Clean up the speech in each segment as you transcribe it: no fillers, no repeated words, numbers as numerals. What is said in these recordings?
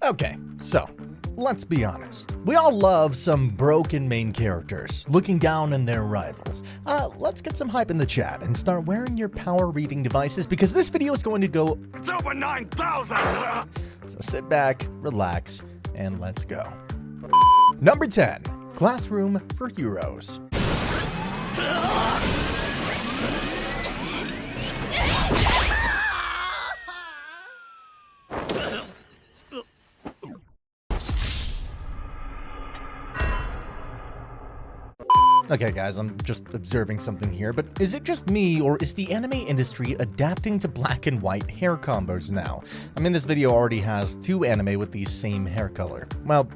Okay, so let's be honest. We all love some broken main characters, looking down on their rivals. Let's get some hype in the chat and start wearing your power reading devices because this video is going to go... It's over 9,000! So sit back, relax, and let's go. Number 10, Classroom for Heroes. Okay guys, I'm just observing something here, but is it just me, or is the anime industry adapting to black and white hair combos now? I mean, this video already has 2 anime with the same hair color. Well,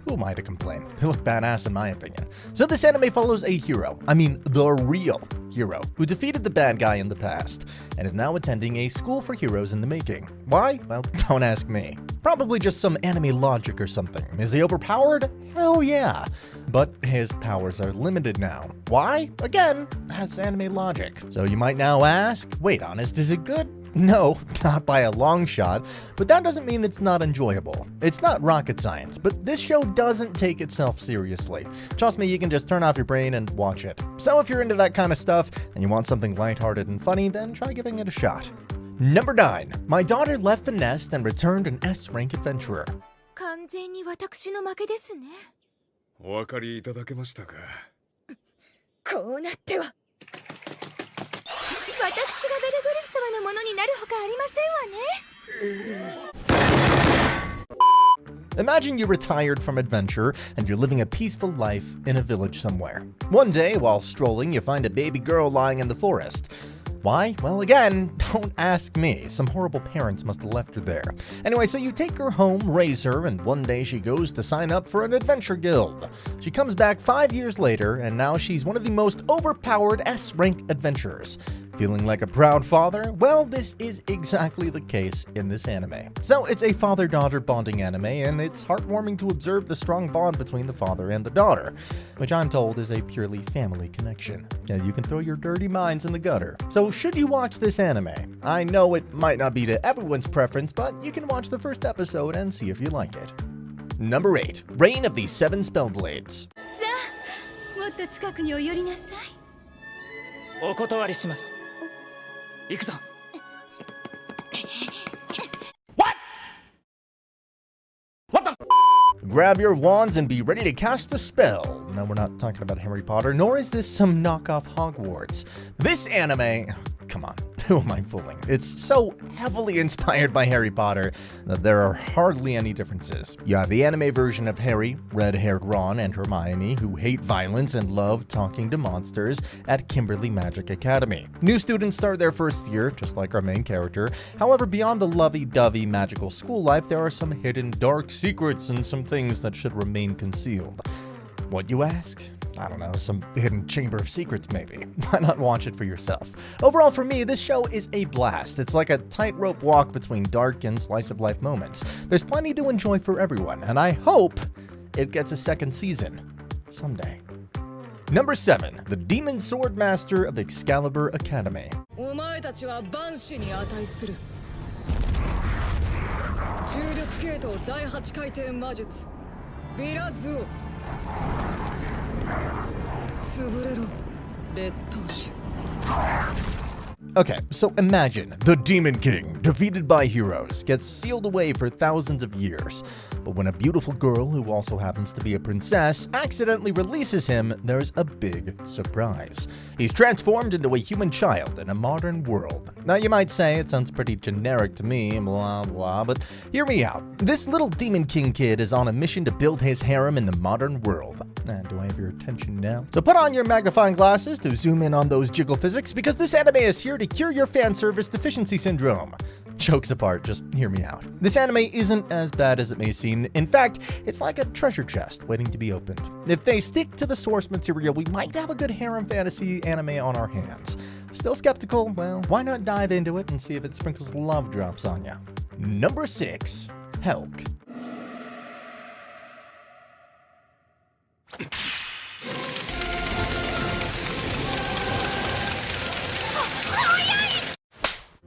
who am I to complain? They look badass in my opinion. So this anime follows a hero, I mean the real hero, who defeated the bad guy in the past, and is now attending a school for heroes in the making. Why? Well, don't ask me. Probably just some anime logic or something. Is he overpowered? Hell yeah. But his powers are limited now. Why? Again, that's anime logic. So you might now ask, wait, honest, is it good? No, not by a long shot, but that doesn't mean it's not enjoyable. It's not rocket science, but this show doesn't take itself seriously. Trust me, you can just turn off your brain and watch it. So if you're into that kind of stuff and you want something lighthearted and funny, then try giving it a shot. Number 9. My daughter left the nest and returned an S-rank adventurer. 完全に私の負けですね。お分かりいただけましたか。こうなっては私がベルグリフ様のものになるほかありませんわね。Imagine you retired from adventure and you're living a peaceful life in a village somewhere. One day, while strolling, you find a baby girl lying in the forest. Why? Well, again, don't ask me. Some horrible parents must have left her there. Anyway, so you take her home, raise her, and one day she goes to sign up for an adventure guild. She comes back 5 years later, and now she's one of the most overpowered S-rank adventurers. Feeling like a proud father? Well, this is exactly the case in this anime. So it's a father-daughter bonding anime, and it's heartwarming to observe the strong bond between the father and the daughter, which I'm told is a purely family connection. Yeah, you can throw your dirty minds in the gutter. So should you watch this anime? I know it might not be to everyone's preference, but you can watch the first episode and see if you like it. Number 8, Reign of the 7 Spellblades. さあ、もっと近くにお寄りなさい。お断りします。行くぞ。Grab your wands and be ready to cast a spell. No, we're not talking about Harry Potter, nor is this some knockoff Hogwarts. This anime... Come on, who am I fooling? It's so heavily inspired by Harry Potter that there are hardly any differences. You have the anime version of Harry, red-haired Ron, and Hermione, who hate violence and love talking to monsters at Kimberly Magic Academy. New students start their first year, just like our main character. However, beyond the lovey-dovey magical school life, there are some hidden dark secrets and some things that should remain concealed. What, you ask? I don't know, some hidden chamber of secrets maybe. Why not watch it for yourself? Overall, for me, this show is a blast. It's like a tightrope walk between dark and slice-of-life moments. There's plenty to enjoy for everyone, and I hope it gets a second season someday. Number 7, the Demon Sword Master of Excalibur Academy. お前たちは万死に値する。重力系統第8回転魔術ビラズオ。潰れろ、劣等種。 Okay, so imagine the Demon King, defeated by heroes, gets sealed away for thousands of years. But when a beautiful girl, who also happens to be a princess, accidentally releases him, there's a big surprise. He's transformed into a human child in a modern world. Now you might say it sounds pretty generic to me, blah blah, but hear me out. This little Demon King kid is on a mission to build his harem in the modern world. Do I have your attention now? So put on your magnifying glasses to zoom in on those jiggle physics, because this anime is here to cure your fan service deficiency syndrome. Jokes apart, just hear me out. This anime isn't as bad as it may seem. In fact, it's like a treasure chest waiting to be opened. If they stick to the source material, we might have a good harem fantasy anime on our hands. Still skeptical? Well, why not dive into it and see if it sprinkles love drops on you? Number 6, Helk.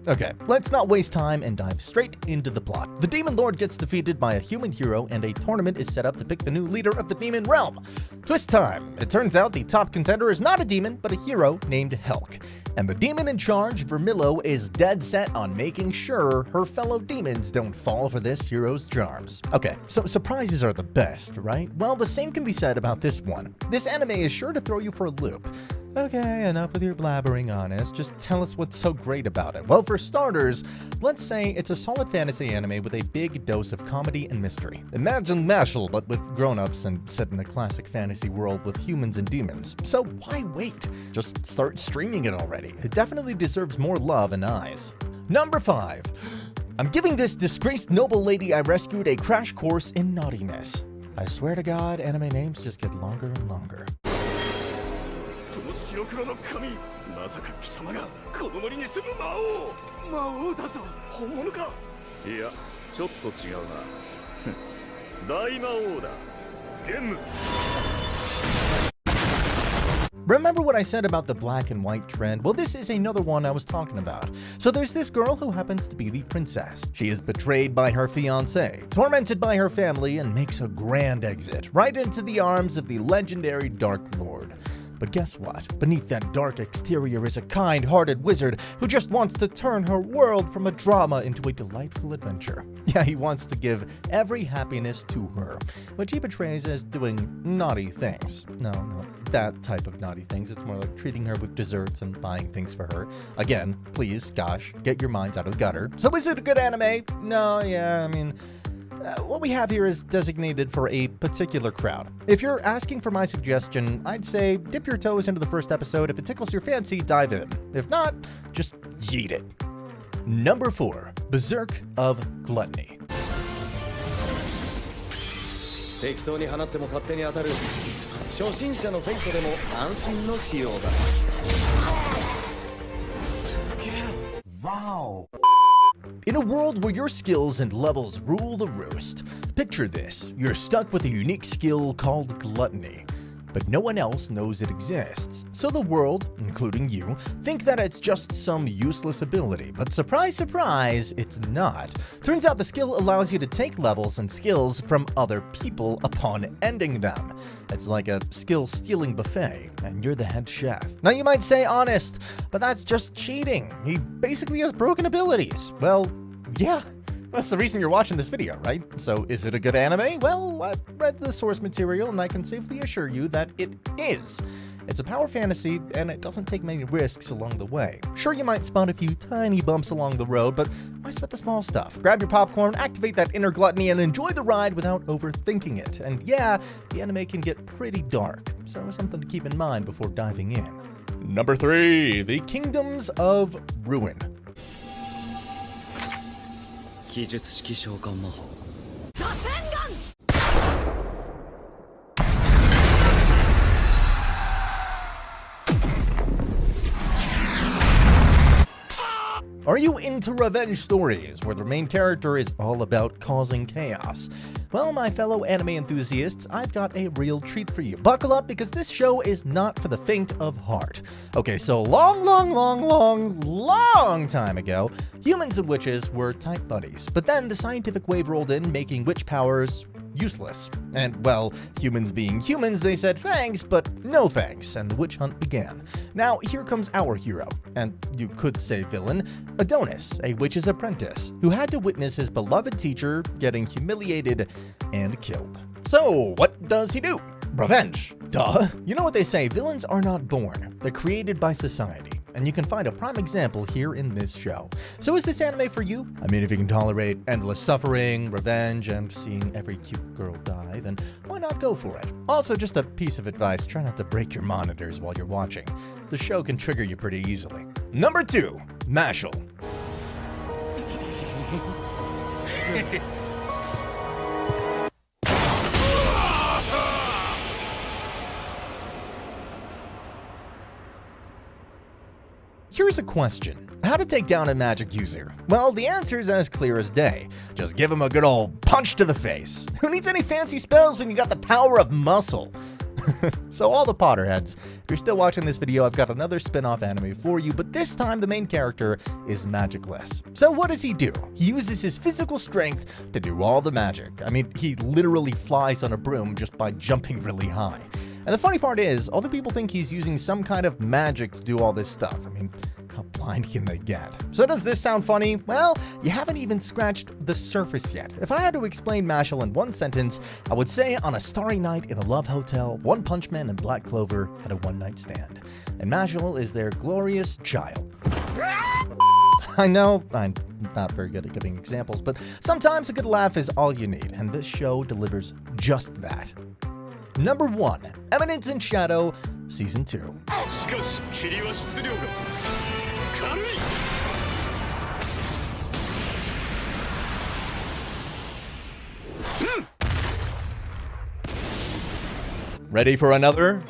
Okay, let's not waste time and dive straight into the plot. The Demon Lord gets defeated by a human hero and a tournament is set up to pick the new leader of the demon realm. Twist time! It turns out the top contender is not a demon, but a hero named Helk. And the demon in charge, Vermillo, is dead set on making sure her fellow demons don't fall for this hero's charms. Okay, so surprises are the best, right? Well, the same can be said about this one. This anime is sure to throw you for a loop. Okay, enough with your blabbering, Honest. Just tell us what's so great about it. Well, for starters, let's say it's a solid fantasy anime with a big dose of comedy and mystery. Imagine Mashal, but with grown-ups and set in a classic fantasy world with humans and demons. So why wait? Just start streaming it already. It definitely deserves more love and eyes. Number 5. I'm giving this disgraced noble lady I rescued a crash course in naughtiness. I swear to God, anime names just get longer and longer. その白黒の髪、まさか貴様がこの森に住む魔王だと本物か。いや、ちょっと違うな。大魔王だ。ゲーム。 Remember what I said about the black and white trend? Well, this is another one I was talking about. So there's this girl who happens to be the princess. She is betrayed by her fiancé, tormented by her family, and makes a grand exit right into the arms of the legendary Dark Lord. But guess what? Beneath that dark exterior is a kind-hearted wizard who just wants to turn her world from a drama into a delightful adventure. Yeah, he wants to give every happiness to her, which he portrays as doing naughty things. No, that type of naughty things. It's more like treating her with desserts and buying things for her. Again, please, gosh, get your minds out of the gutter. So is it a good anime? No, yeah, I mean... what we have here is designated for a particular crowd. If you're asking for my suggestion, I'd say dip your toes into the first episode. If it tickles your fancy, dive in. If not, just yeet it. Number 4. Berserk of Gluttony. 適当に放っても勝手に当たる初心者のフェイトでも安心の仕様だ。すげえ。Wow. In a world where your skills and levels rule the roost, picture this. You're stuck with a unique skill called gluttony, but no one else knows it exists. So the world, including you, think that it's just some useless ability, but surprise, surprise, it's not. Turns out the skill allows you to take levels and skills from other people upon ending them. It's like a skill-stealing buffet, and you're the head chef. Now you might say, Honest, but that's just cheating. He basically has broken abilities. Well, yeah. That's the reason you're watching this video, right? So is it a good anime? Well, I've read the source material and I can safely assure you that it is. It's a power fantasy and it doesn't take many risks along the way. Sure, you might spot a few tiny bumps along the road, but why sweat the small stuff? Grab your popcorn, activate that inner gluttony, and enjoy the ride without overthinking it. And yeah, the anime can get pretty dark, so something to keep in mind before diving in. Number 3. The Kingdoms of Ruin. 技術式召喚魔法 Are you into revenge stories where the main character is all about causing chaos? Well, my fellow anime enthusiasts, I've got a real treat for you. Buckle up because this show is not for the faint of heart. Okay, so long time ago, humans and witches were tight buddies. But then the scientific wave rolled in, making witch powers useless. And, well, humans being humans, they said thanks, but no thanks, and the witch hunt began. Now, here comes our hero, and you could say villain, Adonis, a witch's apprentice, who had to witness his beloved teacher getting humiliated and killed. So, what does he do? Revenge. Duh. You know what they say, villains are not born, they're created by society. And you can find a prime example here in this show. So is this anime for you? I mean, if you can tolerate endless suffering, revenge, and seeing every cute girl die, then why not go for it? Also, just a piece of advice, try not to break your monitors while you're watching. The show can trigger you pretty easily. Number 2, Mashal. Here's a question. How to take down a magic user? Well, the answer's as clear as day. Just give him a good old punch to the face. Who needs any fancy spells when you got the power of muscle? So all the Potterheads, if you're still watching this video, I've got another spin-off anime for you, but this time the main character is magicless. So what does he do? He uses his physical strength to do all the magic. I mean, he literally flies on a broom just by jumping really high. And the funny part is, other people think he's using some kind of magic to do all this stuff. I mean, how blind can they get? So does this sound funny? Well, you haven't even scratched the surface yet. If I had to explain Mashle in one sentence, I would say on a starry night in a love hotel, One Punch Man and Black Clover had a one-night stand. And Mashle is their glorious child. I know, I'm not very good at giving examples, but sometimes a good laugh is all you need, and this show delivers just that. Number 1, Eminence in Shadow, Season 2. しかし霧は質量が軽い Ready for another?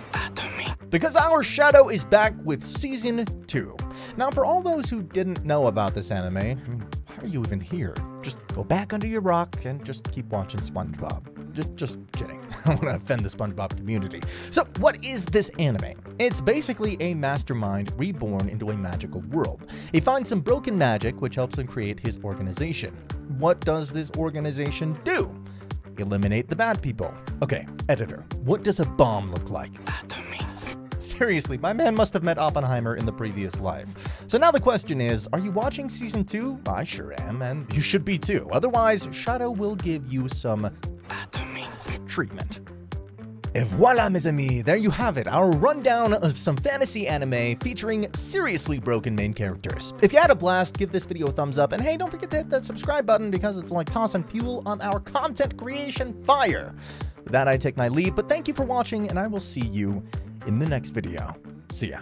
Because our Shadow is back with Season 2. Now, for all those who didn't know about this anime, I mean, why are you even here? Just go back under your rock and just keep watching SpongeBob. Just kidding. I don't want to offend the SpongeBob community. So, what is this anime? It's basically a mastermind reborn into a magical world. He finds some broken magic, which helps him create his organization. What does this organization do? Eliminate the bad people. Okay, editor, what does a bomb look like? Seriously, my man must have met Oppenheimer in the previous life. So now the question is, are you watching Season 2? I sure am, and you should be too. Otherwise, Shadow will give you some treatment. Et voila, mes amis, there you have it, our rundown of some fantasy anime featuring seriously broken main characters. If you had a blast, give this video a thumbs up, and hey, don't forget to hit that subscribe button because it's like tossing fuel on our content creation fire. With that, I take my leave, but thank you for watching, and I will see you in the next video. See ya.